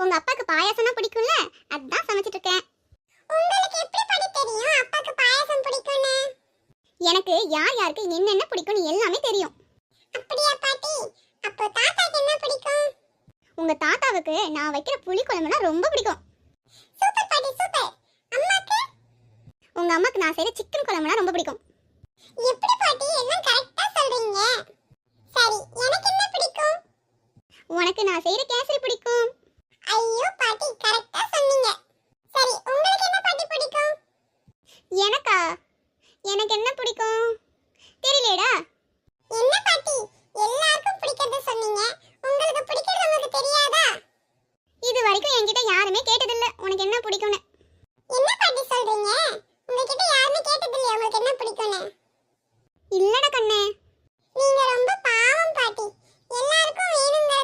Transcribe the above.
உங்க அப்பாக்கு பாயாசம்னா பிடிக்கும்ல, அதான் சமைச்சிட்டு இருக்கேன். உங்களுக்கு எப்படி பாட்டி தெரியும் அப்பாக்கு பாயாசம் பிடிக்கும்னு? எனக்கு யார் யாருக்கு என்னென்ன பிடிக்கும்னு எல்லாமே தெரியும். அப்படியா பாட்டி? அப்போ தாத்தாக்கு என்ன பிடிக்கும்? உங்க தாத்தாவுக்கு நான் வைக்கிற புளி குழம்புனா ரொம்ப பிடிக்கும். சூப்பர் பாட்டி சூப்பர். அம்மாக்கு? உங்க அம்மாக்கு நான் செய்யற சிக்கன் குழம்புனா ரொம்ப பிடிக்கும். எப்படி பாட்டி எல்லாம் கரெக்ட்டா சொல்றீங்க? சரி, எனக்கு என்ன பிடிக்கும்? உனக்கு நான் செய்யற கேசரி பிடிக்கும். ஐயோ பாட்டி கரெக்ட்டா சொன்னீங்க. சரி, உங்களுக்கு என்ன பாட்டி பிடிக்கும்? எனக்கா? எனக்கு என்ன பிடிக்கும் தெரியலடா. என்ன பாட்டி எல்லாருக்கும் பிடிக்கிறது சொன்னீங்க,